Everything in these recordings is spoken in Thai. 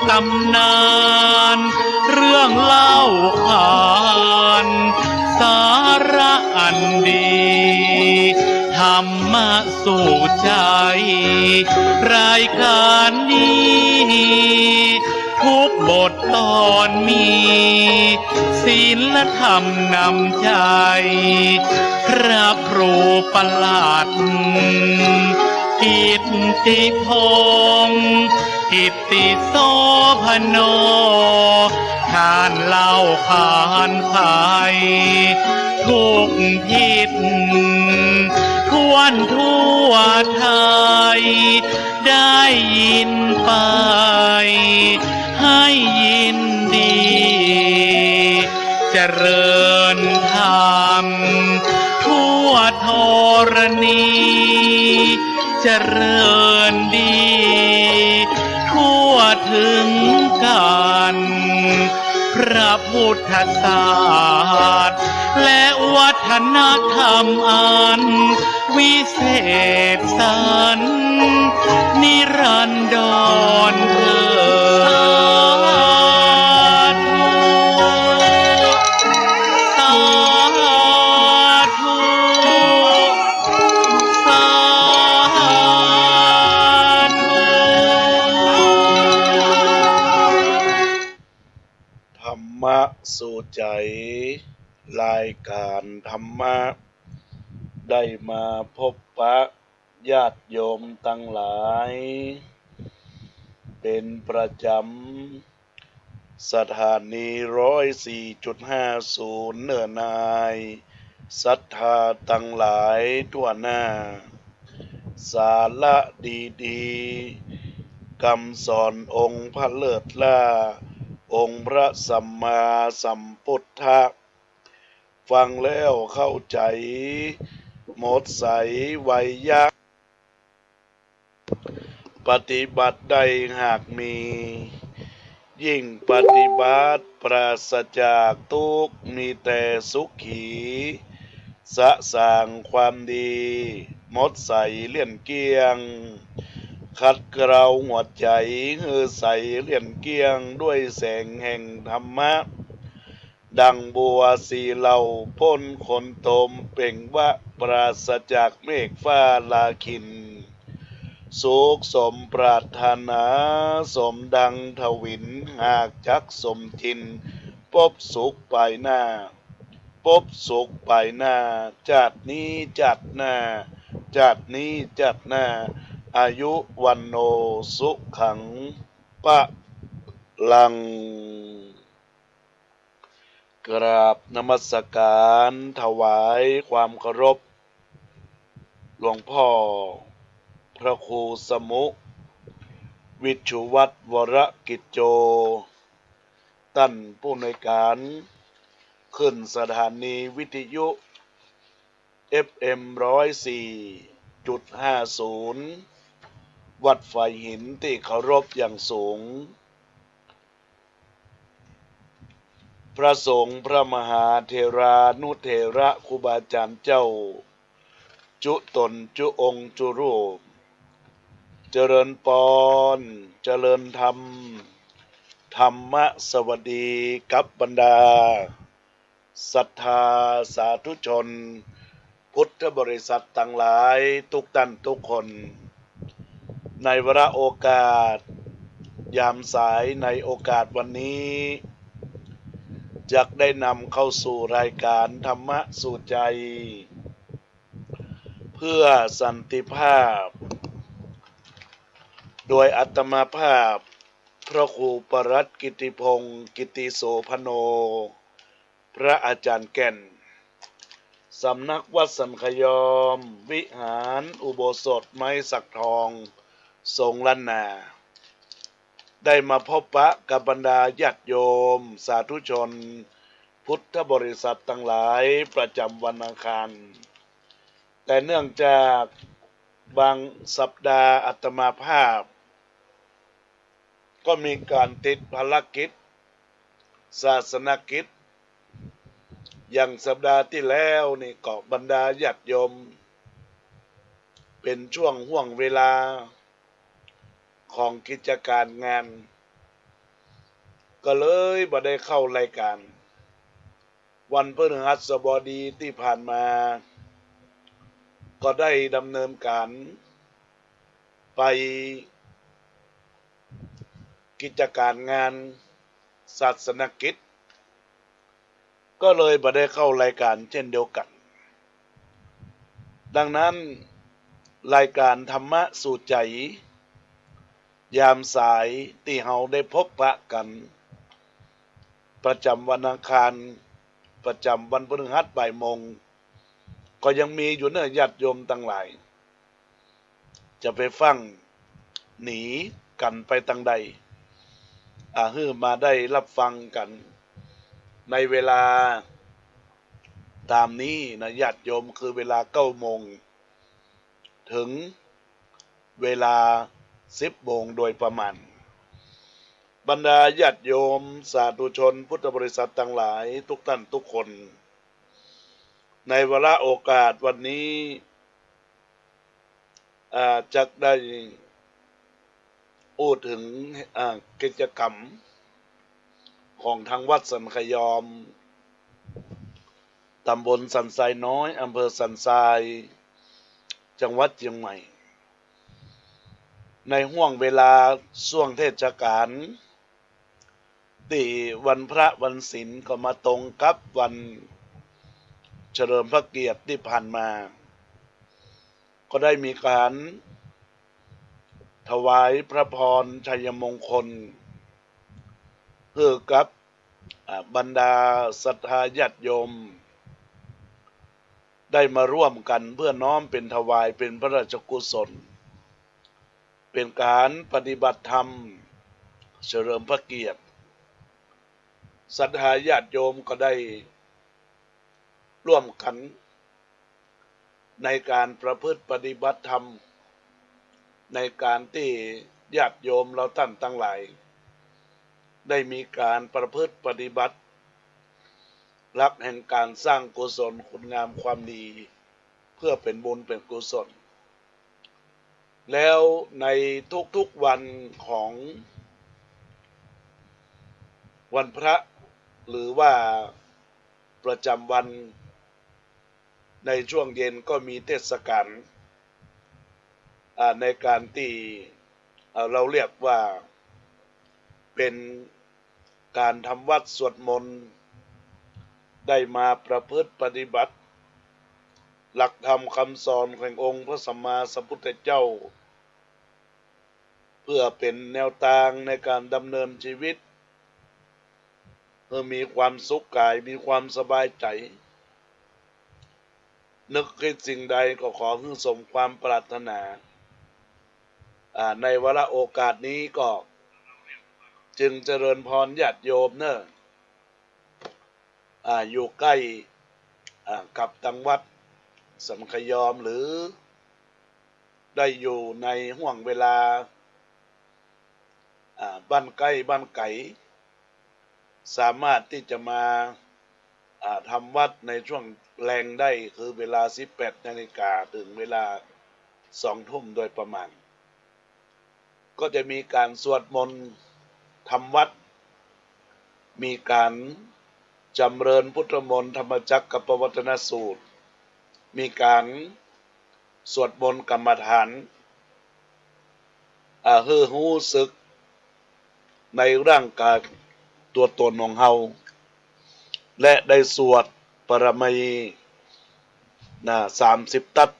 ตำนานเรื่องเล่าขานสาระอันดีธรรมะสู่ใจรายการนี้ทุกบทตอนมีศีลธรรมนำใจพระครูประหลัดกิตติพงศ์กิตติโสพโนทานเล่าขานไขทุกทิศทั่วทั่วไทยได้ยินไปให้ยินดีเจริญธรรมทั่วธรณีเจริญดีทั่วถึงกันพระพุทธศาสตร์และวัฒนธรรมอันวิเศษสันนิรันดรเถิดสาธุสาธุธรรมะสู่ใจรายการธรรมะได้มาพบปะญาติโยมทั้งหลายเป็นประจำสถานี104.50เนื้อนายศรัทธาทั้งหลายทั่วหน้าสาระดีๆคำสอนองค์พระเลิศล่าองค์พระสัมมาสัมพุทธะฟังแล้วเข้าใจหมดใสไวยะปฏิบัติได้หากมียิ่งปฏิบัติปราศจากทุกข์มีแต่สุขีสะสร้างความดีหมดใสเลี่ยนเกียงขัดเกลาหัวใจฮือใสเลี่ยนเกียงด้วยแสงแห่งธรรมะดังบัวสีเหล่าพ้นคนโตมเปล่งวะปราศจากเมฆฟ้าลาคินสุขสมปรารถนาสมดังทวินหากจักสมทินพบสุขไปหน้าพบสุขไปหน้าจัดนี้จัดหน้าจัดนี้จัดหน้าอายุวันโนสุขังปะลังกราบนมัสการถวายความเคารพหลวงพ่อพระครูสมุวิชุวัฒน์วรกิจโจท่านผู้อำนวยการขึ้นสถานีวิทยุ FM 104.50 วัดไฟหินที่เคารพอย่างสูงพระสงฆ์พระมหาเถรานุเถระครูบาอาจารย์เจ้าจุตนจุองค์จุรูปเจริญปอนเจริญธรรมธรรมสวัสดีกับบรรดาศรัทธาสาธุชนพุทธบริษัททั้งหลายทุกท่านทุกคนในวาระโอกาสยามสายในโอกาสวันนี้จะได้นำเข้าสู่รายการธรรมะสู่ใจเพื่อสันติภาพโดยอาตมาภาพพระครูปรัตน์กิติพงศ์กิติโสพโนพระอาจารย์แก่นสำนักวัดสันขยอมวิหารอุโบสถไม้สักทองทรงล้านนาได้มาพบปะกับบรรดาญาติโยมสาธุชนพุทธบริษัททั้งหลายประจำวันอังคารแต่เนื่องจากบางสัปดาห์อาตมาภาพก็มีการติดภารกิจศาสนกิจอย่างสัปดาห์ที่แล้วนี่ก็บรรดาญาติโยมเป็นช่วงห่วงเวลาของกิจการงาน ก็เลยบ่ได้เข้ารายการวันพฤหัสบดีที่ผ่านมาก็ได้ดำเนินการไปกิจการงานศาสนกิจก็เลยบ่ได้เข้ารายการเช่นเดียวกันดังนั้นรายการธรรมะสู่ใจยามสายที่เฮาได้พบปะกันประจำวันอังคารประจำวันพฤหัสบ่ายโมงก็ยังมีอยู่เนื้อญาติโยมทั้งหลายจะไปฟังหนีกันไปทางใดฮือมาได้รับฟังกันในเวลาตามนี้นะญาติโยมคือเวลา9 โมงถึงเวลา10 โมงโดยประมาณบรรดาญาติโยมสาธุชนพุทธบริษัททั้งหลายทุกท่านทุกคนในวาระโอกาสวันนี้จะได้พูดถึงกิจกรรมของทางวัดสันขยอมตำบลสันทรายน้อยอำเภอสันทรายจังหวัดเชียงใหม่ในห่วงเวลาช่วงเทศกาลที่วันพระวันศีลก็มาตรงกับวันเฉลิมพระเกียรติที่ผ่านมาก็ได้มีการถวายพระพรชัยมงคลเพื่อกับบรรดาศรัทธาญาติโยมได้มาร่วมกันเพื่อน้อมเป็นถวายเป็นพระราชกุศลเป็นการปฏิบัติธรรมเฉลิมพระเกียรติศรัทธาญาติโยมก็ได้ร่วมกันในการประพฤติปฏิบัติธรรมในการที่ญาติโยมเราท่านทั้งหลายได้มีการประพฤติปฏิบัติหลักแห่งการสร้างกุศลคุณงามความดีเพื่อเป็นบุญเป็นกุศลแล้วในทุกๆวันของวันพระหรือว่าประจำวันในช่วงเย็นก็มีเทศกาลในการที่เราเรียกว่าเป็นการทำวัดสวดมนต์ได้มาประพฤติปฏิบัติหลักธรรมคำสอนขององค์พระสัมมาสัมพุทธเจ้าเพื่อเป็นแนวทางในการดำเนินชีวิตเพื่อมีความสุขกายมีความสบายใจนึกคิดสิ่งใดก็ขอให้สมความปรารถนาในวาระโอกาสนี้ก็จึงเจริญพรญาติโยมเนอะอยู่ใกล้กับทางวัดสันขยอมหรือได้อยู่ในห่วงเวลาบ้านใกล้บ้านไกลสามารถที่จะมาทำวัดในช่วงแรงได้คือเวลา 18 นาฬิกาถึงเวลา 2 ทุ่มโดยประมาณก็จะมีการสวดมนต์ทำวัดมีการจำเริญพุทธมนต์ธรรมจักรกับปวัตนสูตรมีการสวดมนต์กรรมฐานฮือรู้สึกในร่างกายตัวตนของเฮาและได้สวดปรมัย30 ตัด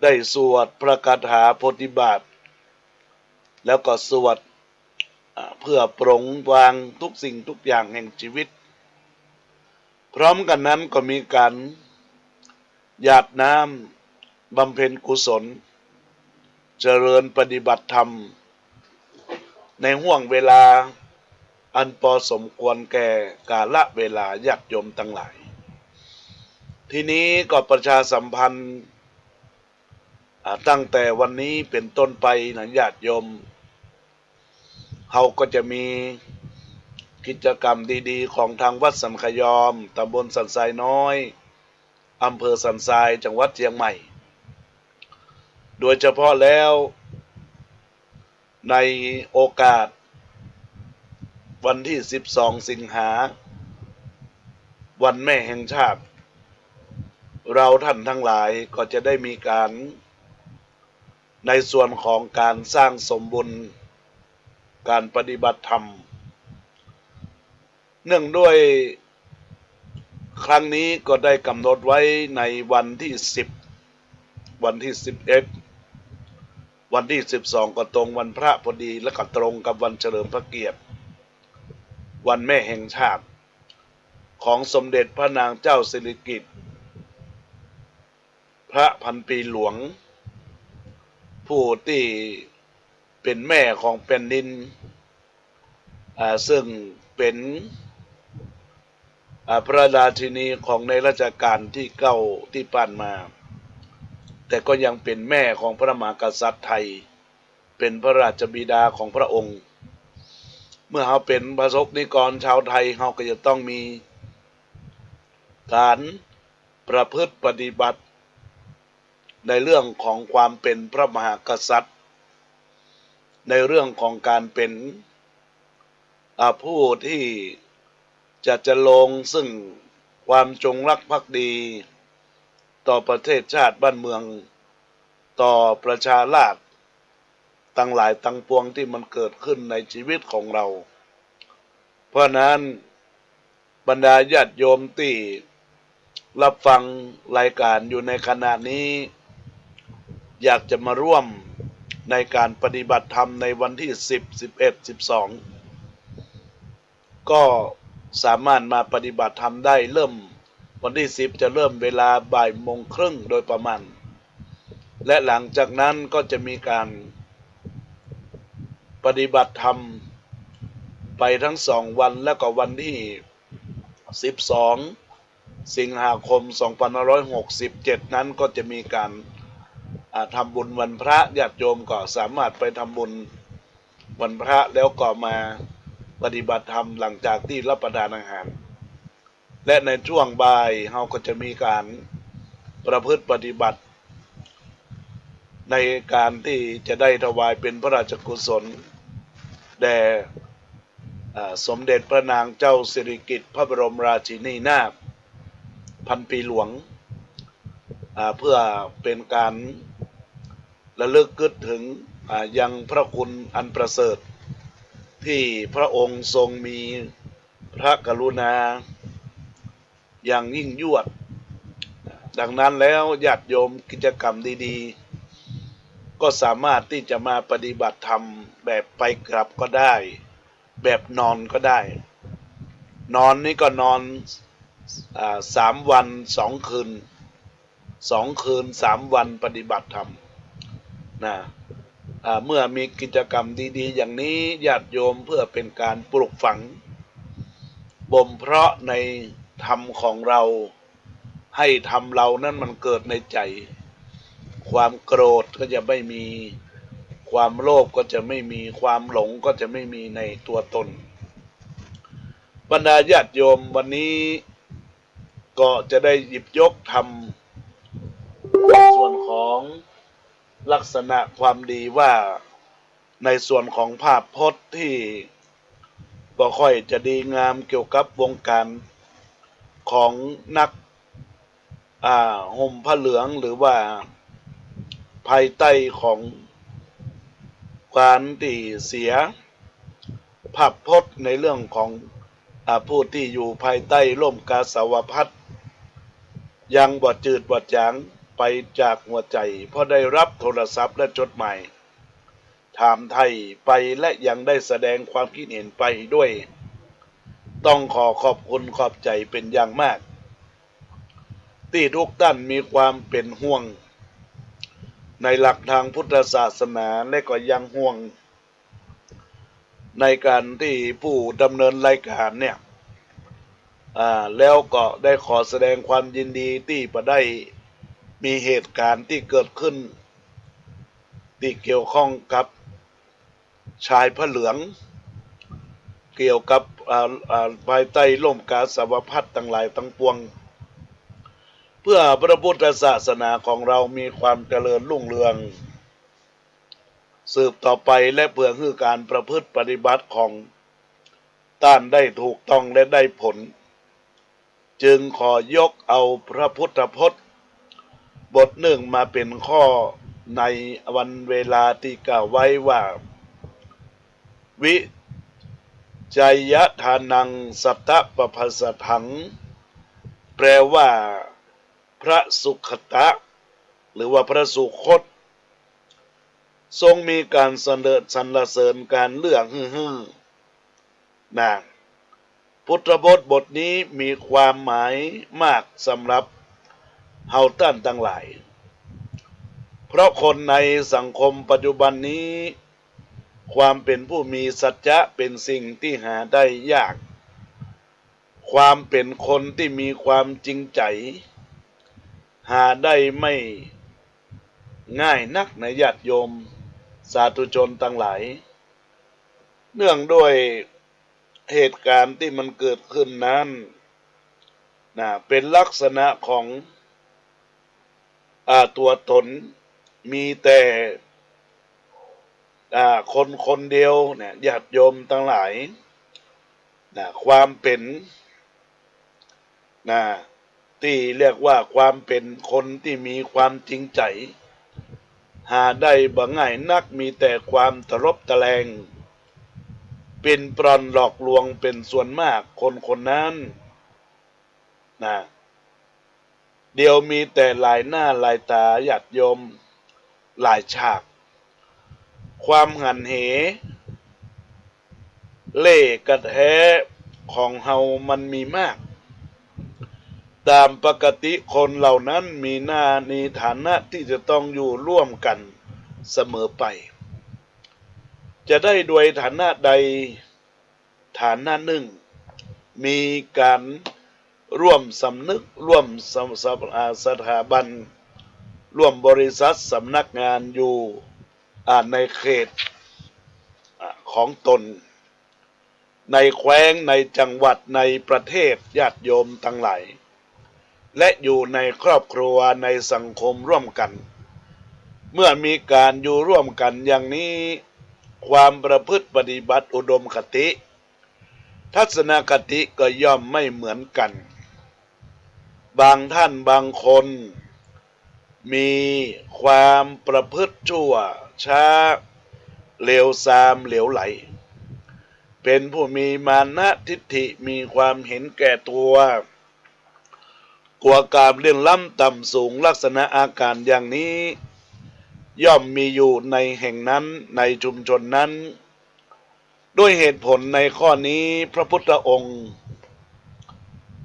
ได้สวดพระคาถาโพธิบาทแล้วก็สวดเพื่อปรงวางทุกสิ่งทุกอย่างแห่งชีวิตพร้อมกันนั้นก็มีการหยาดน้ำบำเพ็ญกุศลเจริญปฏิบัติธรรมในห่วงเวลาอันพอสมควรแก่กาลเวลาญาติโยมทั้งหลายทีนี้ก็ประชาสัมพันธ์ตั้งแต่วันนี้เป็นต้นไปนะญาติโยมเขาก็จะมีกิจกรรมดีๆของทางวัดสันขยอมตำบลสันทรายน้อยอำเภอสันทรายจังหวัดเชียงใหม่โดยเฉพาะแล้วในโอกาส วันที่12 สิงหาวันแม่แห่งชาติเราท่านทั้งหลายก็จะได้มีการในส่วนของการสร้างสมบุญการปฏิบัติธรรมเนื่องด้วยครั้งนี้ก็ได้กำหนดไว้ในวันที่10วันที่11วันที่12ก็ตรงวันพระพอดีและก็ตรงกับวันเฉลิมพระเกียรติวันแม่แห่งชาติของสมเด็จพระนางเจ้าสิริกิติ์พระพันปีหลวงผู้ที่เป็นแม่ของแผ่นดินซึ่งเป็นพระราชินีของในรัชกาลที่9ที่ผ่านมาแต่ก็ยังเป็นแม่ของพระมหากษัตริย์ไทยเป็นพระราชบิดาของพระองค์เมื่อเขาเป็นประสบนิกรชาวไทยเขาก็จะต้องมีการประพฤติปฏิบัติในเรื่องของความเป็นพระมหากษัตริย์ในเรื่องของการเป็นผู้ที่จะลงซึ่งความจงรักภักดีต่อประเทศชาติบ้านเมืองต่อประชาราษฎร์ตั้งหลายตั้งปวงที่มันเกิดขึ้นในชีวิตของเราเพราะนั้นบรรดาญาติโยมที่รับฟังรายการอยู่ในขณะนี้อยากจะมาร่วมในการปฏิบัติธรรมในวันที่10 11 12ก็สามารถมาปฏิบัติธรรมได้เริ่มวันที่10จะเริ่มเวลาบ่ายโมงครึ่งโดยประมาณและหลังจากนั้นก็จะมีการปฏิบัติธรรมไปทั้ง2 วันแล้วก็วันที่12 สิงหาคม 2567นั้นก็จะมีการทำบุญวันพระญาติโยมก็สามารถไปทำบุญวันพระแล้วก็มาปฏิบัติธรรมหลังจากที่รับประทานอาหารและในช่วงบ่ายเราก็จะมีการประพฤติปฏิบัติในการที่จะได้ถวายเป็นพระราชกุศลแด่สมเด็จพระนางเจ้าสิริกิติ์พระบรมราชินีนาถพันปีหลวงเพื่อเป็นการระลึกนึกถึงยังพระคุณอันประเสริฐที่พระองค์ทรงมีพระกรุณาอย่างยิ่งยวดดังนั้นแล้วญาติโยมกิจกรรมดีๆก็สามารถที่จะมาปฏิบัติธรรมแบบไปกลับก็ได้แบบนอนก็ได้นอนนี่ก็นอน3 วัน 2 คืน2 คืน 3 วันปฏิบัติธรรมนะเมื่อมีกิจกรรมดีๆอย่างนี้ญาติโยมเพื่อเป็นการปลุกฝังบ่มเพาะในธรรมของเราให้ธรรมเรานั้นมันเกิดในใจความโกรธก็จะไม่มีความโลภก็จะไม่มีความหลงก็จะไม่มีในตัวตนบรรดาญาติโยมวันนี้ก็จะได้หยิบยกธรรมในส่วนของลักษณะความดีว่าในส่วนของภาพพจน์ที่บ่ค่อยจะดีงามเกี่ยวกับวงการของนักห่มผ้าเหลืองหรือว่าภายใต้ของการที่เสียภาพพจน์ในเรื่องของผู้ที่อยู่ภายใต้ร่มกาสาวพัสต์ยังบ่จืดบ่จางไปจากหัวใจเพราะได้รับโทรศัพท์และจดหมายถามไทยไปและยังได้แสดงความคิดเห็นไปด้วยต้องขอขอบคุณขอบใจเป็นอย่างมากที่ทุกท่านมีความเป็นห่วงในหลักทางพุทธศาสนาและก็ยังห่วงในการที่ผู้ดำเนินรายการเนี่ยแล้วก็ได้ขอแสดงความยินดีที่ได้มีเหตุการณ์ที่เกิดขึ้นที่เกี่ยวข้องกับชายผ้าเหลืองเกี่ยวกับภายใต้ร่มกาสาวพัสต์ทั้งหลายทั้งปวงเพื่อพระพุทธศาสนาของเรามีความเจริญรุ่งเรืองสืบต่อไปและเพื่อให้การประพฤติปฏิบัติของ ต้านได้ถูกต้องและได้ผลจึงขอยกเอาพระพุทธพจน์บทหนึ่งมาเป็นข้อในวันเวลาที่กล่าวไว้ว่าวิจัยทานังสัตตปภัสสถังแปลว่าพระสุขตะหรือว่าพระสุคตทรงมีการสรรเสริญการเลือกนะพุทธพจน์บทนี้มีความหมายมากสำหรับเฮาท่านทั้งหลายเพราะคนในสังคมปัจจุบันนี้ความเป็นผู้มีสัจจะเป็นสิ่งที่หาได้ยากความเป็นคนที่มีความจริงใจหาได้ไม่ง่ายนักในญาติโยมสาธุชนทั้งหลายเนื่องด้วยเหตุการณ์ที่มันเกิดขึ้นนั้นเป็นลักษณะของตัวตนมีแต่คนคนเดียวเนี่ยญาติโยมทั้งหลายความเป็นที่เรียกว่าความเป็นคนที่มีความจริงใจหาได้บ่ง่ายนักมีแต่ความตลบตะแลงเป็นปล้นหลอกลวงเป็นส่วนมากคนคนนั้นเดียวมีแต่หลายหน้าหลายตาญาติโยมหลายฉากความหันเหเล่กระแท้ของเฮามันมีมากตามปกติคนเหล่านั้นมีหน้ามีฐานะที่จะต้องอยู่ร่วมกันเสมอไปจะได้ด้วยฐานะใดฐานะหนึ่งมีการร่วมสำนึกร่วมสถาบันร่วมบริษัทสำนักงานอยู่ในเขตของตนในแคว้นในจังหวัดในประเทศญาติโยมทั้งหลายและอยู่ในครอบครัวในสังคมร่วมกันเมื่อมีการอยู่ร่วมกันอย่างนี้ความประพฤติปฏิบัติอุดมคติทัศนคติก็ย่อมไม่เหมือนกันบางท่านบางคนมีความประพฤติชั่วช้าเลวทรามเหลวไหลเป็นผู้มีมานะทิฏฐิมีความเห็นแก่ตัวกลัวการเลื่อนล้ำต่ำสูงลักษณะอาการอย่างนี้ย่อมมีอยู่ในแห่งนั้นในชุมชนนั้นด้วยเหตุผลในข้อนี้พระพุทธองค์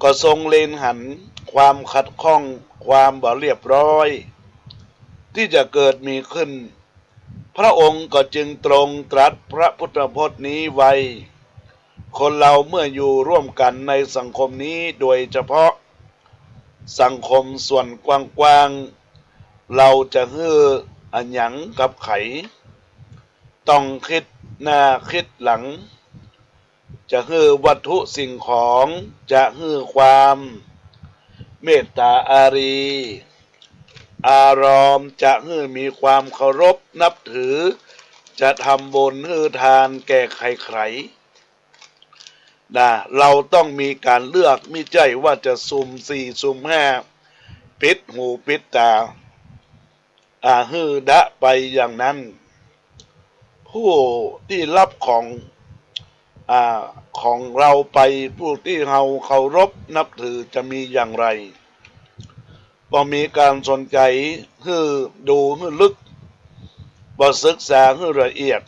ก็ทรงเล็งหันความขัดข้องความบ่เรียบร้อยที่จะเกิดมีขึ้นพระองค์ก็จึงตรงตรัสพระพุทธพจน์นี้ไว้คนเราเมื่ออยู่ร่วมกันในสังคมนี้โดยเฉพาะสังคมส่วนกว้างๆเราจะฮืออันหยังกับไขต้องคิดหน้าคิดหลังจะฮือวัตถุสิ่งของจะฮือความเมตตาอารีอารมณ์จะฮือมีความเคารพนับถือจะทำบุญฮือทานแก่ใครๆเราต้องมีการเลือกมิใช่ว่าจะสุ่มสี่สุ่มห้าปิดหูปิดตาฮือดะไปอย่างนั้นผู้ที่รับของเราไปผู้ที่เราเคารพนับถือจะมีอย่างไรก็มีการสนใจฮือดูฮือลึกบ่ศึกษาฮือละเอียด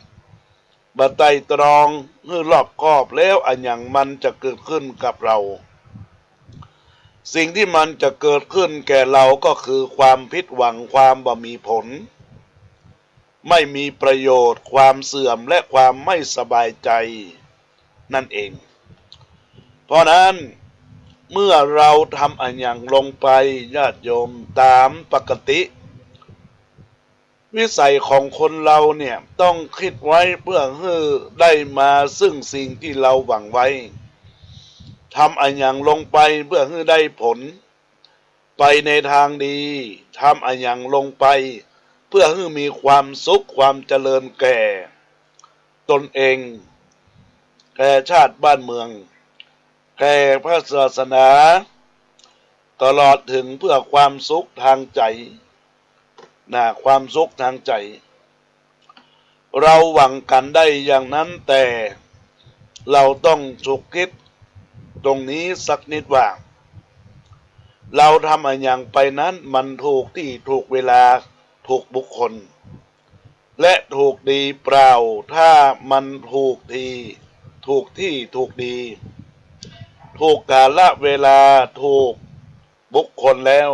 บ่ไตร่ตรองฮือรอบคอบแล้วอันอย่างมันจะเกิดขึ้นกับเราสิ่งที่มันจะเกิดขึ้นแก่เราก็คือความผิดหวังความบ่มีผลไม่มีประโยชน์ความเสื่อมและความไม่สบายใจนั่นเองเพราะนั้นเมื่อเราทำอันอย่างลงไปญาติโยมตามปกติวิสัยของคนเราเนี่ยต้องคิดไว้เพื่อให้ได้มาซึ่งสิ่งที่เราหวังไว้ทำอันอย่างลงไปเพื่อให้ได้ผลไปในทางดีทำอันอย่างลงไปเพื่อให้มีความสุขความเจริญแก่ตนเอง แก่ชาติบ้านเมืองแก่พระศาสนาตลอดถึงเพื่อความสุขทางใจความสุขทางใจเราหวังกันได้อย่างนั้นแต่เราต้องฉุกคิดตรงนี้สักนิดว่าเราทำอะไรอย่างไปนั้นมันถูกที่ถูกเวลาถูกบุคคลและถูกดีเปล่าถ้ามันถูกทีถูกที่ถูกดีถูกกาลเวลาถูกบุคคลแล้ว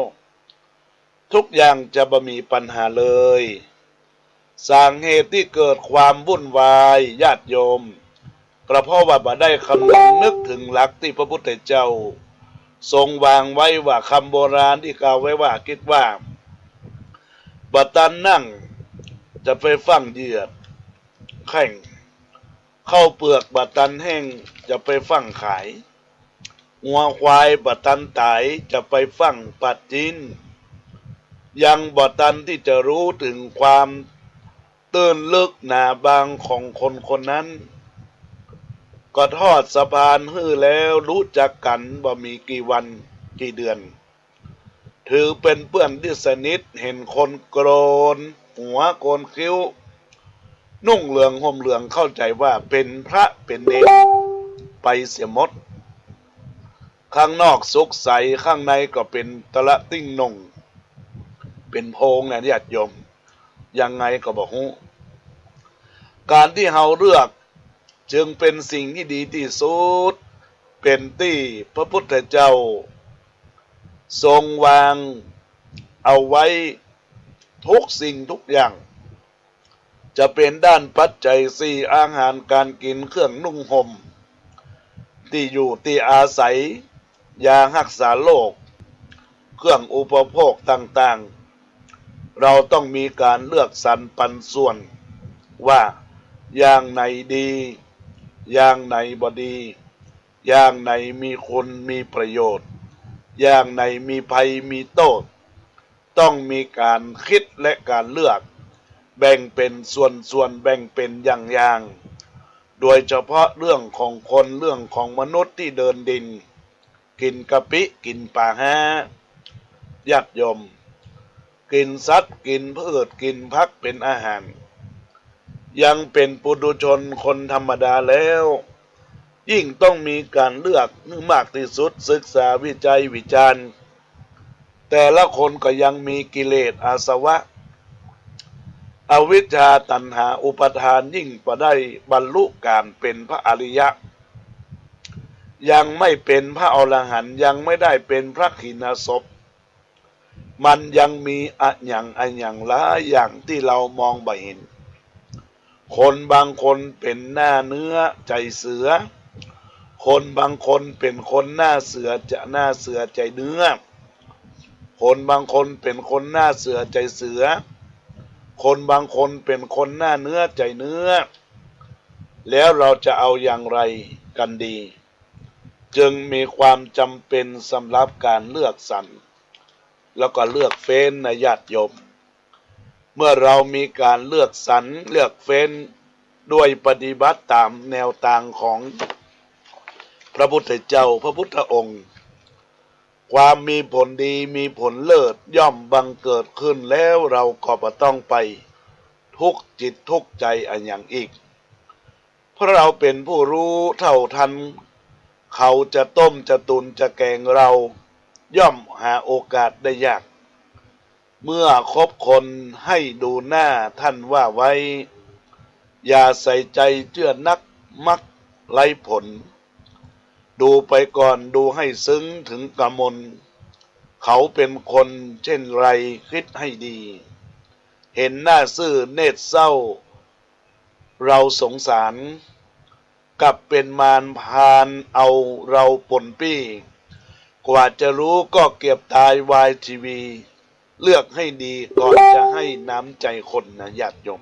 ทุกอย่างจะบ่มีปัญหาเลยสาเหตุที่เกิดความวุ่นวายญาติโยมก็เพราะว่าบ่ได้คำนึกถึงหลักที่พระพุทธเจ้าทรงวางไว้ว่าคำโบราณที่กล่าวไว้ว่าคิดว่าบัดตันนั่งจะไปฟังเหยียดแข่งเข้าเปลือกบัดตันแห้งจะไปฟังขายงัวควายบัดตันตายจะไปฟังปัดจินยังบัดตันที่จะรู้ถึงความตื้นลึกหนาบางของคนคนนั้นก็ทอดสะพานฮื้อแล้วรู้จักกันบ่มีกี่วันกี่เดือนถือเป็นเพื่อนที่สนิทเห็นคนโกรนหัวโกนคิ้วนุ่งเหลืองห่มเหลืองเข้าใจว่าเป็นพระเป็นเนรไปเสียหมดข้างนอกสุขใสข้างในก็เป็นตะละติ้งนงเป็นโพงนะญาติโยมยังไงก็บอกฮู้การที่เฮาเลือกจึงเป็นสิ่งที่ดีที่สุดเป็นที่พระพุทธเจ้าทรงวางเอาไว้ทุกสิ่งทุกอย่างจะเป็นด้านปัจจัยสี่อาหารการกินเครื่องนุ่งห่มที่อยู่ที่อาศัยยารักษาโรคเครื่องอุปโภคต่างๆเราต้องมีการเลือกสรรปันส่วนว่าอย่างไหนดีอย่างไหนบ่ดีอย่างไหนมีคุณมีประโยชน์อย่างไหนมีภัยมีโทษต้องมีการคิดและการเลือกแบ่งเป็นส่วนแบ่งเป็นอย่างโดยเฉพาะเรื่องของคนเรื่องของมนุษย์ที่เดินดินกินกะปิกินปลาแห้ญาติโยมกินสัตว์กินพืชกินผักเป็นอาหารยังเป็นปุถุชนคนธรรมดาแล้วยิ่งต้องมีการเลือกมากที่สุดศึกษาวิจัยวิจารณ์แต่ละคนก็ยังมีกิเลสอาสวะอวิชชาตัณหาอุปทานยิ่งกว่าได้บรรลุการเป็นพระอริยะยังไม่เป็นพระอรหันต์ยังไม่ได้เป็นพระขีณาสพมันยังมีอะหยังหลายอย่างที่เรามองไม่เห็นคนบางคนเป็นหน้าเนื้อใจเสือคนบางคนเป็นคนหน้าเสือใจเนื้อคนบางคนเป็นคนหน้าเสือใจเสือคนบางคนเป็นคนหน้าเนื้อใจเนื้อแล้วเราจะเอาอย่างไรกันดีจึงมีความจำเป็นสำหรับการเลือกสรรแล้วก็เลือกเฟ้นนะญาติโยมเมื่อเรามีการเลือกสรรเลือกเฟ้นด้วยปฏิบัติตามแนวทางของพระพุทธเจ้าพระพุทธองค์ความมีผลดีมีผลเลิศย่อมบังเกิดขึ้นแล้วเราก็บ่ต้องไปทุกข์จิตทุกข์ใจอันอย่างอีกเพราะเราเป็นผู้รู้เท่าทันเขาจะต้มจะตุนจะแกงเราย่อมหาโอกาสได้ยากเมื่อคบคนให้ดูหน้าท่านว่าไว้อย่าใส่ใจเชื่อนักมักไร้ผลดูไปก่อนดูให้ซึ้งถึงกมลเขาเป็นคนเช่นไรคิดให้ดีเห็นหน้าซื่อเนตรเศร้าเราสงสารกลับเป็นมารพานเอาเราปนปี้กว่าจะรู้ก็เก็บตายวายทีวีเลือกให้ดีก่อนจะให้น้ำใจคนนะญาติโยม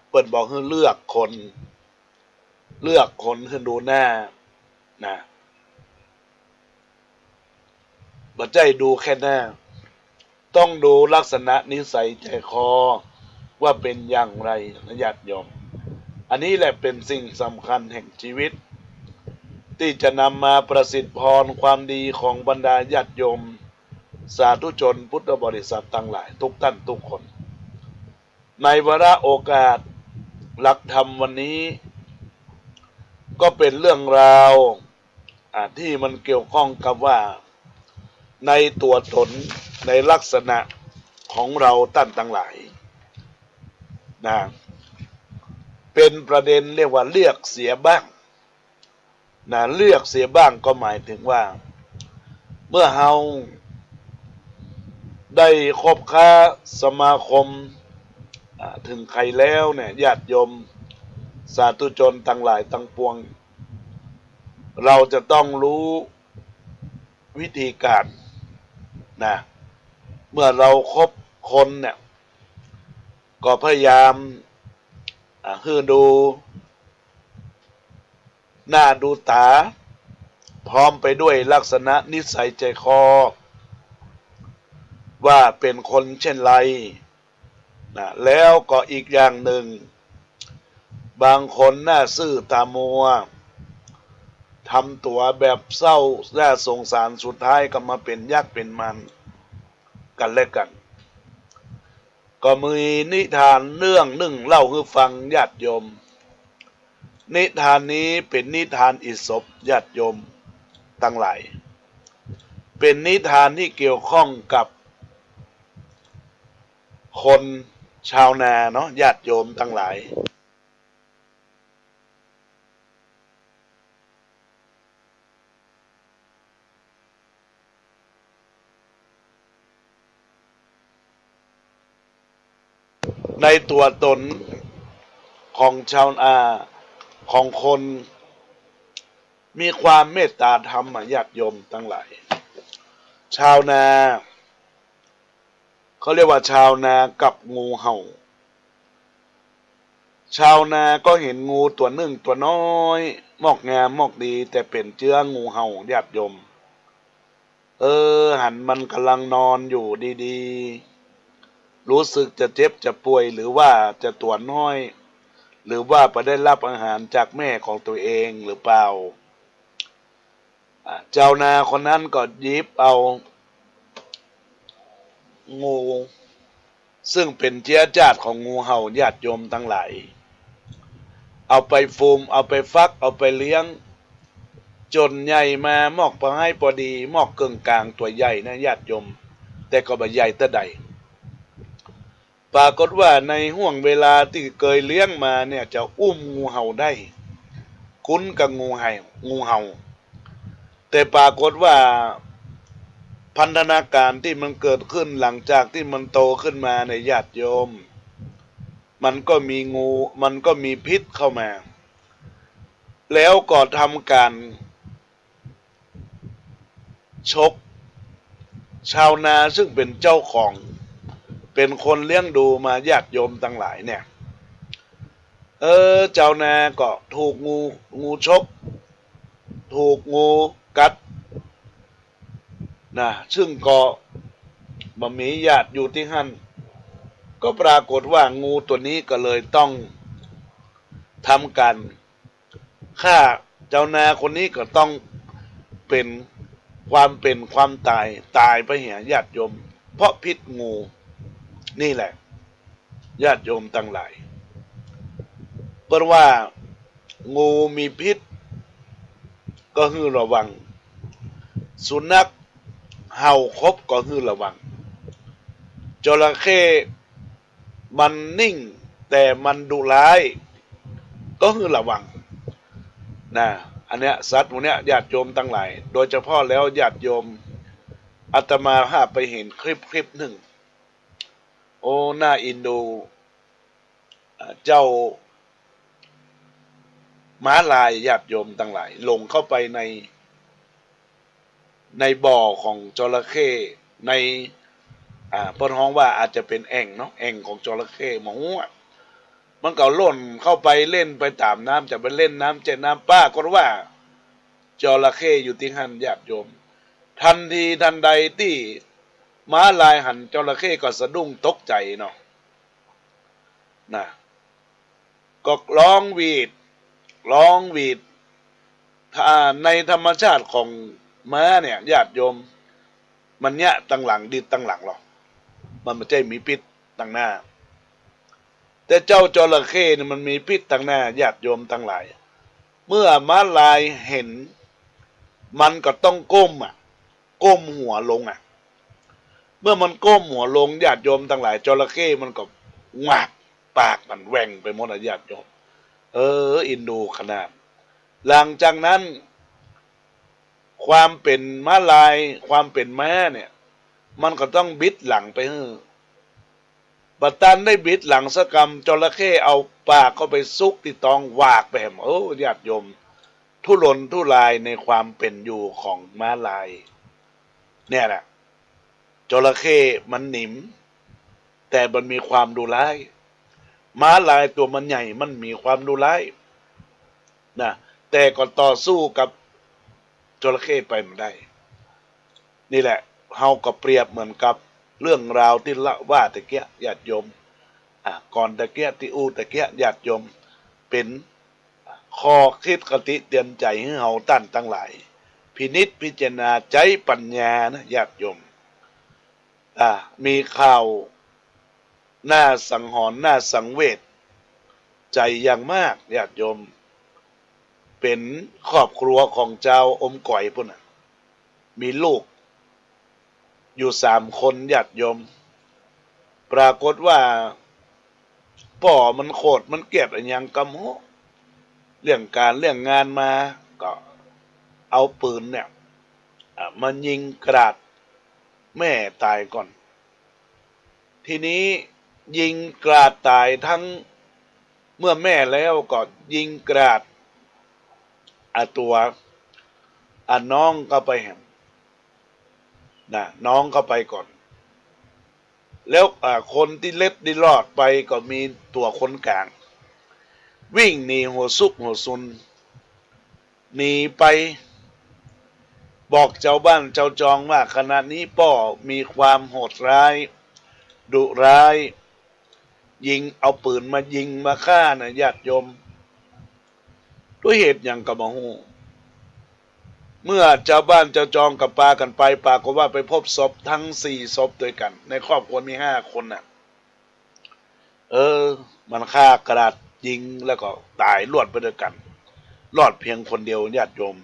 เปิดบอกให้เลือกคนให้ดูหน้านะบ่ใจดูแค่หน้าต้องดูลักษณะนิสัยใจคอว่าเป็นอย่างไรนะญาติโยม อันนี้แหละเป็นสิ่งสำคัญแห่งชีวิตที่จะนำมาประสิทธิ์พรความดีของบรรดาญาติโยมสาธุชนพุทธบริษัททั้งหลายทุกท่านทุกคนในวาระโอกาสหลักธรรมวันนี้ก็เป็นเรื่องราวที่มันเกี่ยวข้องกับว่าในตัวตนในลักษณะของเราท่านทั้งหลายนะเป็นประเด็นเรียกว่าเลือกเสียบ้างนะเลือกเสียบ้างก็หมายถึงว่าเมื่อเฮาได้คบค้าสมาคมถึงใครแล้วเนี่ยญาติโยมสาธุชนทั้งหลายทั้งปวงเราจะต้องรู้วิธีการนะเมื่อเราคบคนเนี่ยก็พยายามคือดูหน้าดูตาพร้อมไปด้วยลักษณะนิสัยใจคอว่าเป็นคนเช่นไรนะแล้วก็อีกอย่างหนึ่งบางคนหน้าซื่อตามัวทำตัวแบบเศร้าน่าสงสารสุดท้ายก็มาเป็นยักษ์เป็นมันกันและกันก็มีนิทานเรื่องหนึ่งเล่าให้ฟังญาติโยมนิทานนี้เป็นนิทานอิศปญาติโยมทั้งหลายเป็นนิทานที่เกี่ยวข้องกับคนชาวนาเนาะญาติโยมทั้งหลายในตัวตนของชาวนาของคนมีความเมตตาธรรมญาติโยมทั้งหลายชาวนาเขาเรียกว่าชาวนากับงูเห่าชาวนาก็เห็นงูตัวหนึ่งตัวน้อยมอกงามมอกดีแต่เป็นเชื้องูเห่าญาติโยมหันมันกำลังนอนอยู่ดีๆรู้สึกจะเจ็บจะป่วยหรือว่าจะตัวน้อยหรือว่าไปได้รับอาหารจากแม่ของตัวเองหรือเปล่าเจ้านาคนนั้นก็หยิบเอางูซึ่งเป็นเชื้อชาติของงูเห่าญาติโยมทั้งหลายเอาไปฟูมเอาไปฟักเอาไปเลี้ยงจนใหญ่มามอกพอให้พอดีมอกเกิงกลางตัวใหญ่นะญาติโยมแต่ก็บ่ใหญ่เท่าใดปรากฏว่าในห่วงเวลาที่เคยเลี้ยงมาเนี่ยจะอุ้มงูเห่าได้คุ้นกับงูเห่าแต่ปรากฏว่าพันธนาการที่มันเกิดขึ้นหลังจากที่มันโตขึ้นมาในญาติโยมมันก็มีงูมันก็มีพิษเข้ามาแล้วก็ทำการชกชาวนาซึ่งเป็นเจ้าของเป็นคนเลี้ยงดูมาญาติโยมทั้งหลายเนี่ยเจ้านาก็ถูกงูชกถูกงูกัดนะซึ่งก็บ่มีญาติอยู่ที่หั่นก็ปรากฏว่างูตัวนี้ก็เลยต้องทำการฆ่าเจ้านาคนนี้ก็ต้องเป็นความตายไปเหี่ยญาติโยมเพราะพิษงูนี่แหละญาติโยมทั้งหลายเพราะว่างูมีพิษก็ให้ระวังสุนัขเห่าคบก็ให้ระวังจระเข้มันนิ่งแต่มันดุร้ายก็ให้ระวังนะอันเนี้ยสัตว์พวกเนี้ยญาติโยมทั้งหลายโดยเฉพาะแล้วญาติโยมอาตมาไปเห็นคลิปหนึ่งโอ้หน้าอินดูเจ้าม้าลายญาติโยมทั้งหลายลงเข้าไปในบ่อของจระเข้ในพนฮ้องว่าอาจจะเป็นแอ่งเนาะแอ่งของจระเข้หมอมันก็ล่นเข้าไปเล่นไปตามน้ำจะไปเล่นน้ำเจ็ดน้ำป้าก็ว่าจระเข้อยู่ที่หันญาติโยมทันทีทันใดที่ม้าลายหันจระเข้ก็สะดุ้งตกใจเนาะนะ ก็ร้องหวีดถ้าในธรรมชาติของม้าเนี่ยญาติโยมมันเนี่ยตั้งหลังดิดตั้งหลังหรอกมันไม่ใช่มีพิษตั้งหน้าแต่เจ้าจระเข้เนี่ยมันมีพิษตั้งหน้าญาติโยมตั้งหลายเมื่อม้าลายเห็นมันก็ต้องก้มก้มหัวลงเมื่อมันก้มหัวลงญาติโยมทั้งหลายจระเข้มันก็งับปากมันแหว่งไปหมดญาติโยมอินดูขนาดหลังจากนั้นความเป็นม้าลายความเป็นม้าเนี่ยมันก็ต้องบิดหลังไปบัดตันได้บิดหลังสักกรรมจระเข้เอาปากเข้าไปซุกที่ตองวากไปแหมญาติโยมทุรนทุรายในความเป็นอยู่ของม้าลายเนี่ยแหละจระเข้มันหนิมแต่มันมีความดุร้ายม้าลายตัวมันใหญ่มันมีความดุร้ายนะแต่ก็ต่อสู้กับจระเข้ไปมันได้นี่แหละเฮาก็เปรียบเหมือนกับเรื่องราวที่ละว่าตะเกียญาติโยมก่อนตะเกียที่ตะเกียญาติโยมเป็นข้อคิดคติเตือนใจให้เฮาตั้นทั้งหลายพินิจพิจารณาใจปัญญานะญาติโยมมีข่าวน่าสังหรณ์น่าสังเวชใจอย่างมากญาติโยมเป็นครอบครัวของเจ้าอมก่อยพุ่นมีลูกอยู่3 คนญาติโยมปรากฏว่าพ่อมันโคตรมันเกลียดอะไรอย่างกำโหเรื่องการเรื่องงานมาก็เอาปืนเนี่ยมันยิงกราดแม่ตายก่อนทีนี้ยิงกราดตายทั้งเมื่อแม่แล้วก็ยิงกราดตัวน้องก็ไปแหมน้องก็ไปก่อนแล้วคนที่เล็ดได้รอดไปก็มีตัวคนกลางวิ่งหนีหัวซุกหัวซุนหนีไปบอกเจ้าบ้านเจ้าจองว่าขณะนี้พ่อมีความโหดร้ายดุร้ายยิงเอาปืนมายิงมาฆ่านะญาติโยมด้วยเหตุอย่างกระบอกเมื่อเจ้าบ้านเจ้าจองกับปากันไปปากก็ว่าไปพบศพทั้ง4 ศพด้วยกันในครอบครัวมี5 คนมันฆ่ากระดาษยิงแล้วก็ตายรวดไปด้วยกันรอดเพียงคนเดียวญาติโยม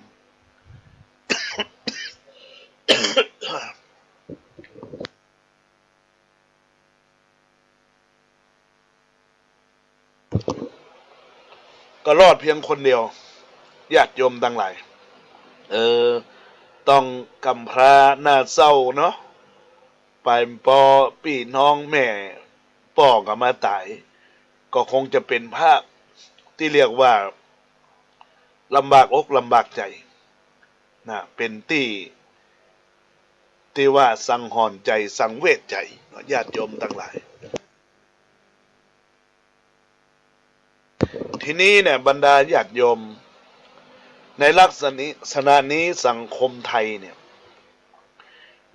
ก็รอดเพียงคนเดียวญาติโยมทั้งหลายต้องกำพร้าหน้าเศร้าเนาะไปปอพี่น้องแม่ป่อกับมาตายก็คงจะเป็นภาพที่เรียกว่าลำบากอกลำบากใจเป็นที่ว่าสังหรณ์ใจสังเวชใจญาติโยมทั้งหลายทีนี้เนี่ยบรรดาญาติโยมในลักษณะนี้สังคมไทยเนี่ย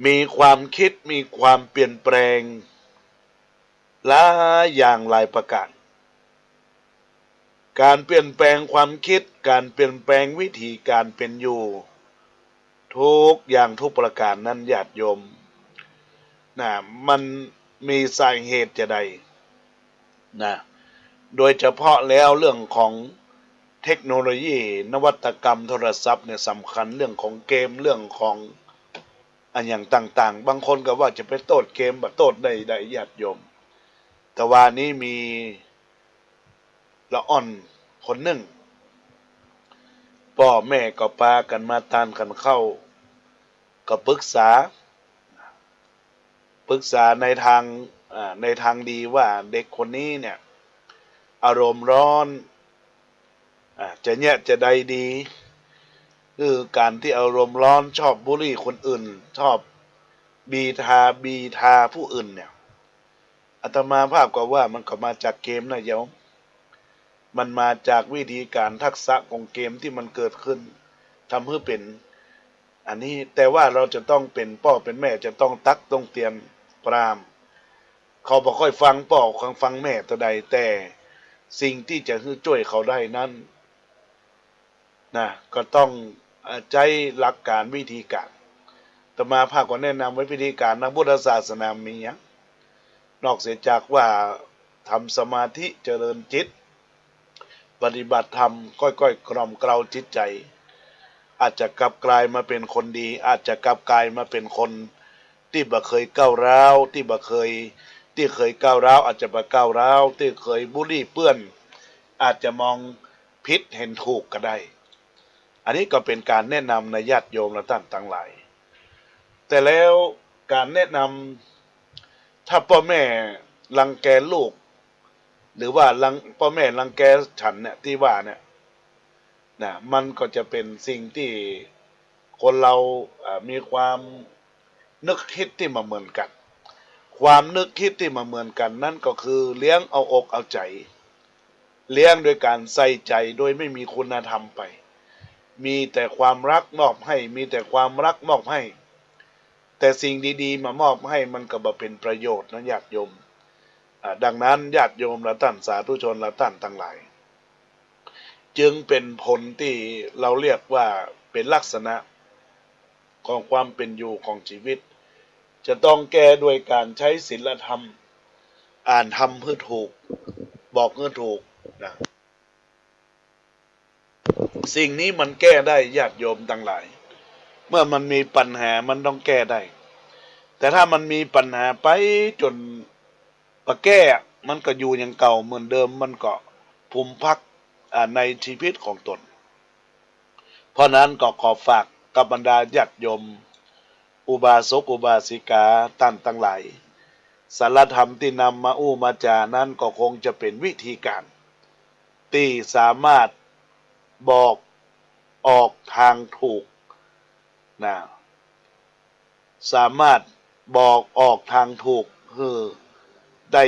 มีความคิดมีความเปลี่ยนแปลงหลายอย่างหลายประการการเปลี่ยนแปลงความคิดการเปลี่ยนแปลงวิธีการเป็นอยู่ทุกอย่างทุกประการนั้นญาติโยมมันมีสาเหตุจะใดโดยเฉพาะแล้วเรื่องของเทคโนโลยีนวัตกรรมโทรศัพท์เนี่ยสำคัญเรื่องของเกมเรื่องของอย่างต่างๆบางคนก็ว่าจะไปโทษเกมแบบโทษได้ญาติโยมแต่ว่านี้มีละอ่อนคนหนึ่งพ่อแม่ก็พากันมาทานกันเข้าก็ปรึกษาในทางดีว่าเด็กคนนี้เนี่ยอารมณ์ร้อนจะจะใดดีคือการที่อารมณ์ร้อนชอบบูลลี่คนอื่นชอบบีทาผู้อื่นเนี่ยอาตมาภาพก็ว่ามันก็มาจากเกมนะโยมมันมาจากวิธีการทักษะของเกมที่มันเกิดขึ้นทำให้เป็นอันนี้แต่ว่าเราจะต้องเป็นพ่อเป็นแม่จะต้องตักต้องเตือนปรามเขาบ่ค่อยฟังพ่อฟังแม่ตัวใดแต่ สิ่งที่จะช่วยเขาได้นั้นนะก็ต้องใช้หลักการวิธีการอาตมาภาคก็แนะนำไว้วิธีการทางพุทธศาสนามีอย่างนอกเสียจากว่าทำสมาธิเจริญจิตปฏิบัติธรรมค่อยๆกล่อมเกลาจิตใจอาจจะกลับกลายมาเป็นคนดีอาจจะกลับกลายมาเป็นคนที่บ่เคยก้าวร้าวที่เคยก้าวร้าวอาจจะบ่ก้าวร้าวที่เคยบูลลี่เปื้อนอาจจะมองผิดเห็นถูกก็ได้อันนี้ก็เป็นการแนะนำในญาติโยมและท่านทั้งหลายแต่แล้วการแนะนำถ้าพ่อแม่รังแกลูกหรือว่าพ่อแม่รังแกฉันเนี่ยที่ว่าเนี่ยนะมันก็จะเป็นสิ่งที่คนเรามีความนึกคิดที่มาเหมือนกันความนึกคิดที่มาเหมือนกันนั่นก็คือเลี้ยงเอาอกเอาใจเลี้ยงโดยการใส่ใจโดยไม่มีคุณธรรมไปมีแต่ความรักมอบให้มีแต่ความรักมอบให้แต่สิ่งดีๆมามอบให้มันก็บ่เป็นประโยชน์นะญาติโยมดังนั้นญาติโยมและท่านสาธุชนและท่านทั้งหลายจึงเป็นผลที่เราเรียกว่าเป็นลักษณะของความเป็นอยู่ของชีวิตจะต้องแก้ด้วยการใช้ศีลธรรมอ่านธรรมเพื่อถูกบอกเพื่อถูกนะสิ่งนี้มันแก้ได้ญาติโยมทั้งหลายเมื่อมันมีปัญหามันต้องแก้ได้แต่ถ้ามันมีปัญหาไปจนปะแก้มันก็อยู่อย่างเก่าเหมือนเดิมมันก็ภูมิพักในชีวิตของตนเพราะนั้นก็ขอฝากกับบรรดาญาติโยมอุบาสกอุบาสิกาท่านทั้งหลายสารธรรมที่นำมามาจานั้นก็คงจะเป็นวิธีการที่สามารถบอกออกทางถูกนะสามารถบอกออกทางถูกคือได้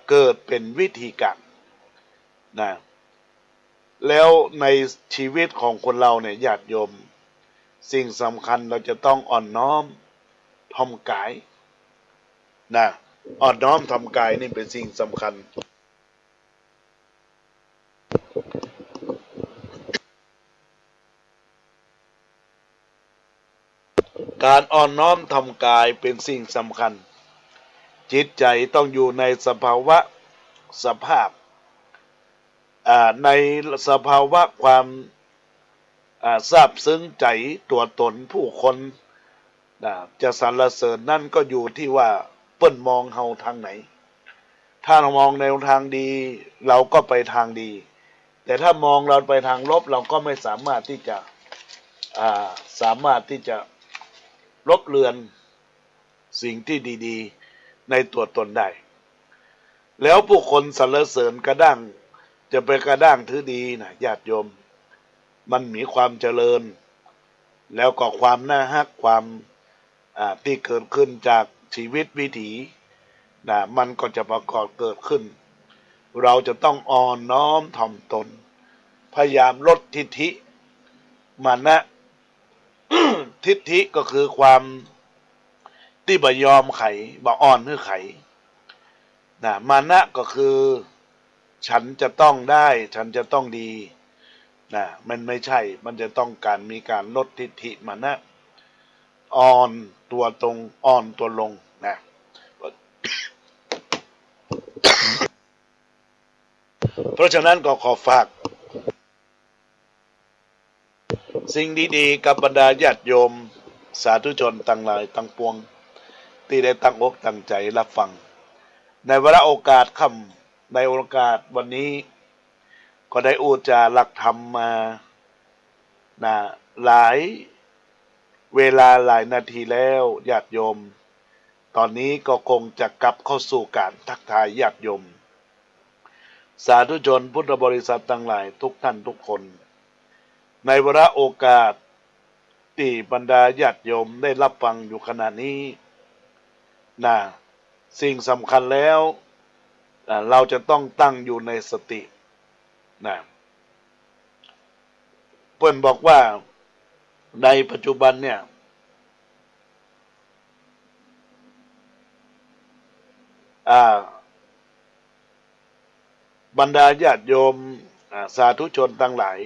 เกิดเป็นวิธีการนะแล้วในชีวิตของคนเราเนี่ยญาติโยมสิ่งสำคัญเราจะต้องอ่อนน้อมถ่อมกายนะอ่อนน้อมถ่อมกายนี่เป็นสิ่งสำคัญการอ่อนน้อมถ่อมกายเป็นสิ่งสำคัญจิตใจต้องอยู่ในสภาพในสภาวะความซาบซึ้งใจตัวตนผู้คนจะสรรเสริญนั่นก็อยู่ที่ว่าเปิ้นมองเฮาทางไหนถ้าเรามองในทางดีเราก็ไปทางดีแต่ถ้ามองเราไปทางลบเราก็ไม่สามารถที่จะลบเลือนสิ่งที่ดีๆในตัวตนได้แล้วผู้คนสรรเสริญกระด้างจะไปกระด้างถือดีนะญาติโยมมันมีความเจริญแล้วก็ความน่าฮักความที่เกิดขึ้นจากชีวิตวิถีนะมันก็จะประกอบเกิดขึ้นเราจะต้องอ่อนน้อมถ่อมตนพยายามลดทิฐิมานะ ทิฐิก็คือความที่บ่ยอมไขบ่อ่อนคือไขนะมานะก็คือฉันจะต้องได้ฉันจะต้องดีนะมันไม่ใช่มันจะต้องมีการลดทิฐิมานะอ่อนตัวตรงอ่อนตัวลงนะ เพราะฉะนั้นก็ขอฝากสิ่งดีๆกับบรรดาญาติโยมสาธุชนทั้งหลายทั้งปวงที่ได้ตั้งอกตั้งใจรับฟังในวาระโอกาสค่ำในโอกาสวันนี้ก็ได้อุจาหลักธรรมมาหลายเวลาหลายนาทีแล้วญาติโยมตอนนี้ก็คงจะกลับเข้าสู่การทักทายญาติโยมสาธุชนพุทธบริษัททั้งหลายทุกท่านทุกคนในวาระโอกาสที่บรรดาญาติโยมได้รับฟังอยู่ขณะนี้สิ่งสำคัญแล้วเราจะต้องตั้งอยู่ในสติเพิ่นบอกว่าในปัจจุบันเนี่ย บรรดาญาติโยมสาธุชนทั้งหลาย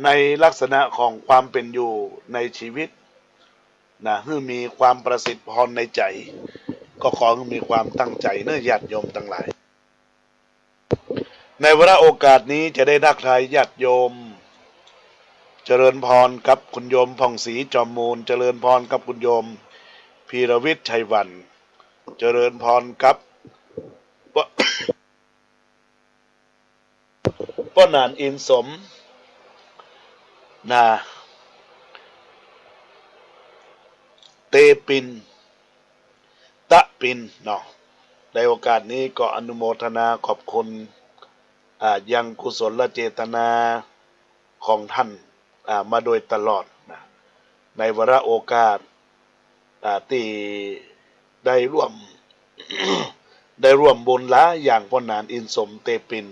ในลักษณะของความเป็นอยู่ในชีวิตนะให้มีความประสิทธิ์พรในใจก็ขอให้มีความตั้งใจเนื้อญาติโยมทั้งหลายในวาระโอกาสนี้จะได้ทักทายญาติโยมเจริญพรกับคุณโยมผ่องศรีจอมมูลเจริญพรกับคุณโยมพีรวิทย์ชัยวันเจริญพรกับป้อนานอินสมนาเตปินตะปินเนาะในโอกาสนี้ก็อนุโมทนาขอบคุณยังกุศลเจตนาของท่านมาโดยตลอดนะในวาระโอกาสที่ได้ร่วม ได้ร่วมบุญละอย่างพ่อนานอินสมเตปิน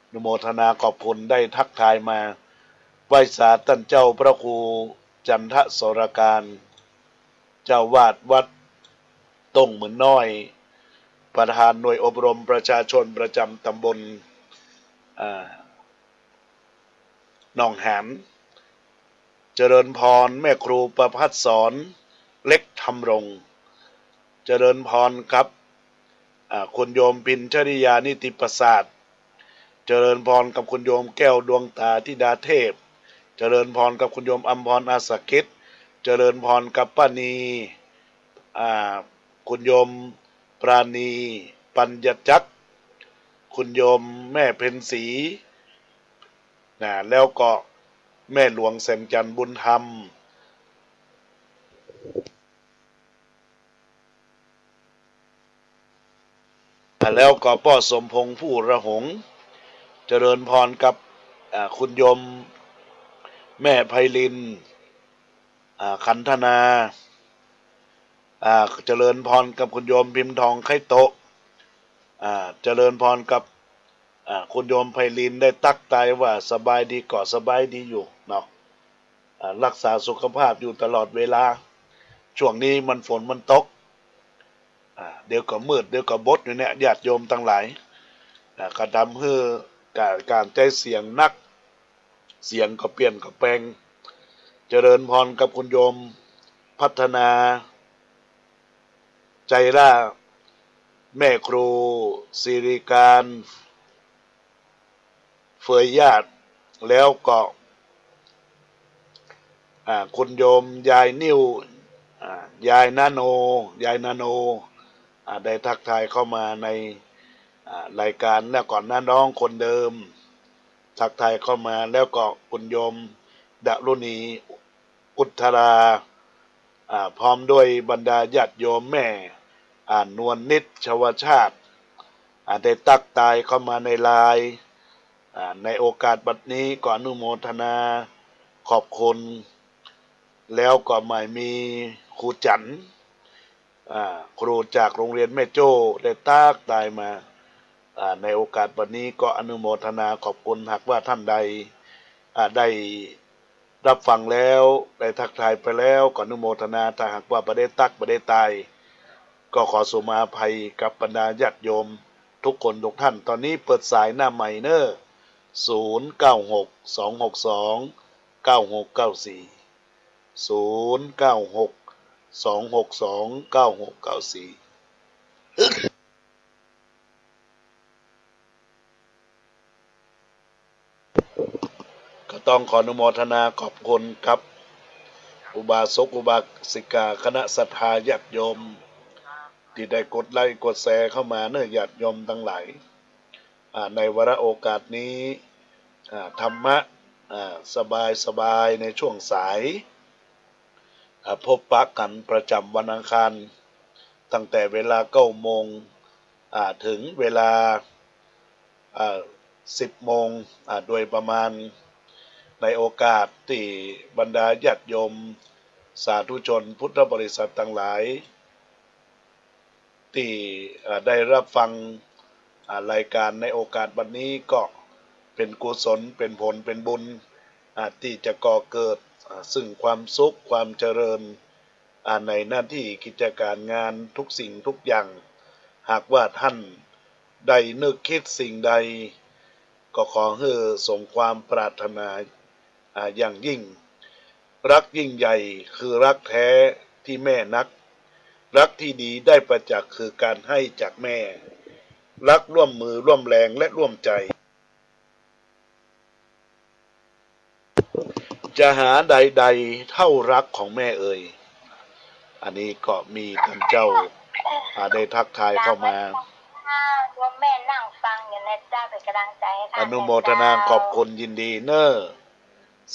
อนุโมทนาขอบคุณได้ทักทายมาไหว้สาท่านเจ้าพระครูจันทสรการเจ้าวาดวัดต้งเหมือนน้อยประธานหน่วยอบรมประชาชนประจำตำบลหนองหานเจริญพรแม่ครูประภัสสรเล็กธรรมรงเจริญพรครับคุณโยมปินชริยานิติประสาทเจริญพรกับคุณโยมแก้วดวงตาธิดาเทพเจริญพรกับคุณโยมอัมพรอาสกิจเจริญพรกับป้านีคุณโยมปราณีปัญญจักรคุณโยมแม่เพ็ญศรีแล้วก็แม่หลวงแสงจันทร์บุญธรรมแล้วก็ป้อสมพงษ์ผู้ระหงเจริญพรกับคุณโยมแม่ไพลินขันธนาเจริญพรกับคุณโยมพิมพ์ทองไข่โตะเจริญพรกับคุณโยมไพลินได้ตักตายว่าสบายดีก็สบายดีอยู่เนาะรักษาสุขภาพอยู่ตลอดเวลาช่วงนี้มันฝนมันตกเดี๋ยวก็มืดเดี๋ยวก็บดอยู่เนี่ยญาติโยมทั้งหลายก็ทำให้การใจเสียงนักเสียงก็เปลี่ยนก็แปลงเจริญพรกับคุณโยมพัฒนาใจล่าแม่ครูสิริการเฟยญาติแล้วก็คุณโยมยายนิ้วยายนาโนได้ทักทายเข้ามาในรายการแล้วก่อนหน้าน้องคนเดิมทักทายเข้ามาแล้วก็คุณโยมดารุณีอุทราพร้อมด้วยบรรดาญาติโยมแม่นวลนิดชวชาติได้ตักตายเข้ามาในไลน์ในโอกาสบัดนี้ก็อนุโมทนาขอบคุณแล้วก็หมายมีครูจันครูจากโรงเรียนแม่โจ้ได้ตักตายมาในโอกาสวันนี้ก็อนุโมทนาขอบคุณหากว่าท่านใดได้รับฟังแล้วได้ทักทายไปแล้วก็อนุโมทนาถ้าหากว่าบ่ได้ตักบ่ได้ตายก็ขอสุมาภัยกับบรรดาญาติโยมทุกคนทุกท่านตอนนี้เปิดสายหน้าใหม่เนอะ0962629694 ก็ต้องขออนุโมทนาขอบคุณครับอุบาสกอุบาสิกาคณะศรัทธาญาติโยมที่ได้กดไลค์กดแชร์เข้ามาเนื้อญาติโยมทั้งหลายในวาระโอกาสนี้ธรรมะสบายในช่วงสายพบปะกันประจำวันอังคารตั้งแต่เวลา9 โมงถึงเวลา10 โมงโดยประมาณในโอกาสที่บรรดาญาติโยมสาธุชนพุทธบริษัททั้งหลายที่ได้รับฟังรายการในโอกาสวันนี้ก็เป็นกุศลเป็นผลเป็นบุญที่จะก่อเกิด ซึ่งความสุขความเจริญในหน้าที่กิจการงานทุกสิ่งทุกอย่างหากว่าท่านได้นึกคิดสิ่งใดก็ขอให้สมความปรารถนาอย่างยิ่งรักยิ่งใหญ่คือรักแท้ที่แม่นักรักที่ดีได้ประจักษ์คือการให้จากแม่รักร่วมมือร่วมแรงและร่วมใจจะหาใดๆเท่ารักของแม่เอ่ยอันนี้ก็มีท่านเจ้าได้ทักทายเข้ามาว่าแม่นั่งฟังอยู่นะเจ้าเป็นกำลังใจให้ท่านอนุโมทนาขอบคุณยินดีเนอะ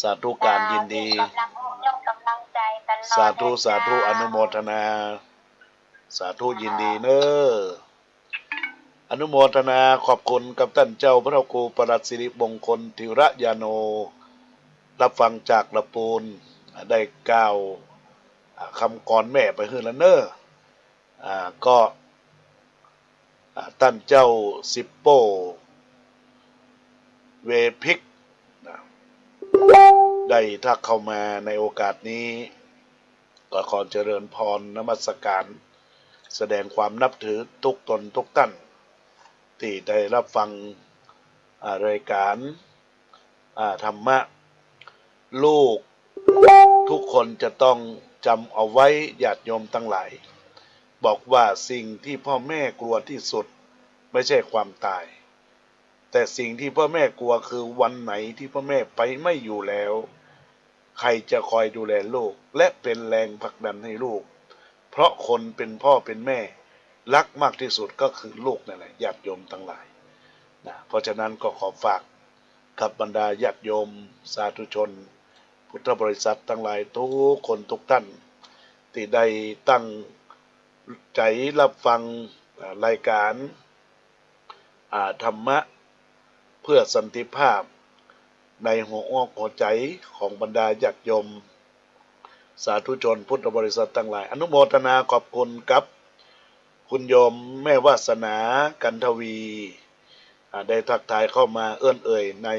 สาธุการยินดีกำลังใจตลอดสาธุสาธุอนุโมทนาสาธุยินดีเนอะอนุโมทนาขอบคุณกับท่านเจ้าพระครูประหลัดสิริมงคลธิระยาโนรับฟังจากละปูนได้กล่าวคำกรแม่ไปฮื้อละเนอะก็ท่านเจ้าสิปโป้เวพิกได้ทักเข้ามาในโอกาสนี้ก็ขอเจริญพรนมัสการแสดงความนับถือทุกตนทุกท่านที่ได้รับฟังรายการธรรมะลูกทุกคนจะต้องจำเอาไว้ญาติโยมทั้งหลายบอกว่าสิ่งที่พ่อแม่กลัวที่สุดไม่ใช่ความตายแต่สิ่งที่พ่อแม่กลัวคือวันไหนที่พ่อแม่ไปไม่อยู่แล้วใครจะคอยดูแลลูกและเป็นแรงผลักดันให้ลูกเพราะคนเป็นพ่อเป็นแม่รักมากที่สุดก็คือลูกนั่นแหละญาติโยมทั้งหลายนะเพราะฉะนั้นก็ขอฝากกับบรรดาญาติโยมสาธุชนพุทธบริษัททั้งหลายทุกคนทุกท่านที่ได้ตั้งใจรับฟังรายการธรรมะเพื่อสันติภาพในหัวอกหัวใจของบรรดาญาติโยมสาธุชนพุทธบริษัททั้งหลายอนุโมทนาขอบคุณกับคุณโยมแม่วาสนากันทวีได้ทักทายเข้ามาเอื้อนเอ่ยใน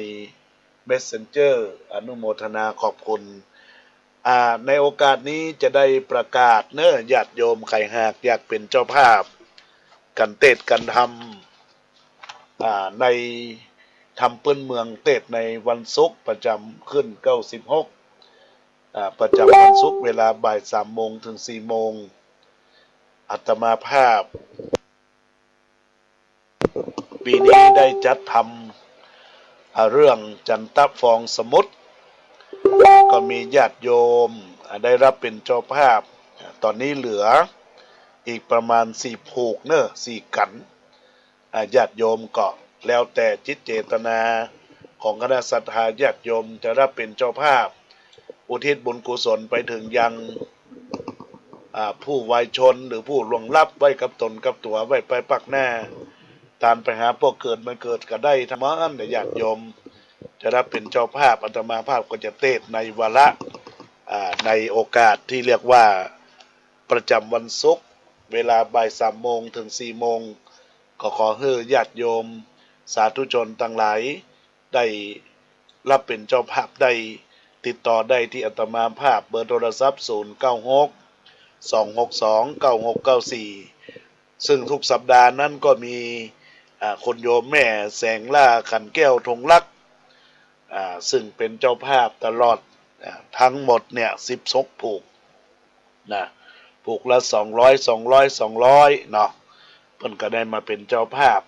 Messenger อนุโมทนาขอบคุณในโอกาสนี้จะได้ประกาศเนื้อญาติโยมไข่หากอยากเป็นเจ้าภาพกันเทศกันทำในทำปื้นเมืองเทศในวันศุกร์ประจำขึ้น96ประจำวันศุกร์เวลาบ่าย3 โมงถึง4 โมงอาตมาภาพปีนี้ได้จัดทำเรื่องจันทฟองสมุทรก็มีญาติโยมได้รับเป็นเจ้าภาพตอนนี้เหลืออีกประมาณ4 ผูกเนอะ4 กันญาติโยมก็แล้วแต่จิตเจตนาของคณะศรัทธาญาติโยมจะรับเป็นเจ้าภาพอุทิศบุญกุศลไปถึงยังผู้วายชนหรือผู้ล่วงลับไว้กับตนกับตัวไว้ไปปักหน้าตามไปหาพวกเกิดมันเกิดก็ได้ธรรมะแต่ญาติโยมจะรับเป็นเจ้าภาพอาตมาภาพก็จะเทศในวาระในโอกาสที่เรียกว่าประจำวันศุกร์เวลาบ่าย3 โมงถึง4 โมงก็ขอให้ญาติโยมสาธุชนทั้งหลายได้รับเป็นเจ้าภาพได้ติดต่อได้ที่อาตมาภาพเบอร์โทรศัพท์096 262 9694ซึ่งทุกสัปดาห์นั้นก็มีคนโยมแม่แสงล่าขันแก้วธงลักษณ์ซึ่งเป็นเจ้าภาพตลอดทั้งหมดเนี่ย12 ผูกนะผูกละ200เนาะเพิ่นก็ได้มาเป็นเจ้าภาพ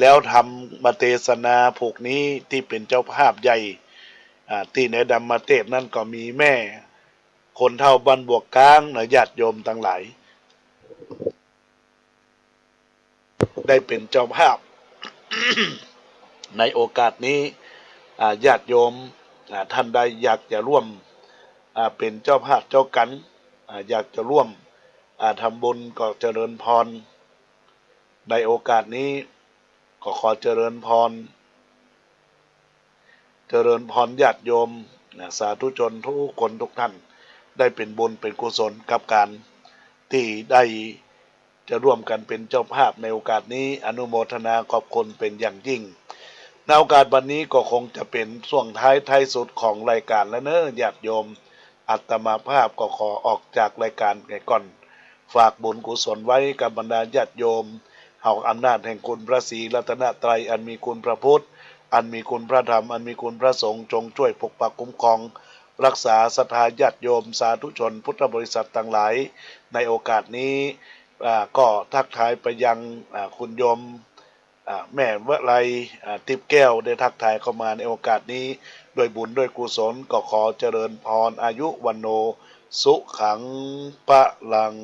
แล้วทำมาเทศนาผูกนี้ที่เป็นเจ้าภาพใหญ่ที่ในดำมาเทศนั่นก็มีแม่คนเท่าบ้านบวกกลางญาติโยมทั้งหลายได้เป็นเจ้าภาพ ในโอกาสนี้ญาติโยมท่านใดอยากจะร่วมเป็นเจ้าภาพเจ้ากันอยากจะร่วมทำบุญก็เจริญพรในโอกาสนี้ก็ขอเจริญพรญาติโยมสาธุชนทุกคนทุกท่านได้เป็นบุญเป็นกุศลกับการที่ได้จะร่วมกันเป็นเจ้าภาพในโอกาสนี้อนุโมทนาขอบคุณเป็นอย่างยิ่งในโอกาสวันนี้ก็คงจะเป็นช่วงท้ายสุดของรายการแล้วเนอะญาติโยม อัตมาภาพก็ขอออกจากรายการไงก่อนฝากบุญกุศลไว้กับบรรดาญาติโยมเฮาอำนาจแห่งคุณพระศรีรัตนตรัยอันมีคุณพระพุทธอันมีคุณพระธรรมอันมีคุณพระสงฆ์จงช่วยปกปักคุ้มครองรักษาศรัทธาญาติโยมสาธุชนพุทธบริษัททั้งหลายในโอกาสนี้ก็ทักทายไปยังคุณโยมแม่วไลติบแก้วได้ทักทายเข้ามาในโอกาสนี้ด้วยบุญด้วยกุศลก็ขอเจริญพรอายุวันโนสุขังปะลัง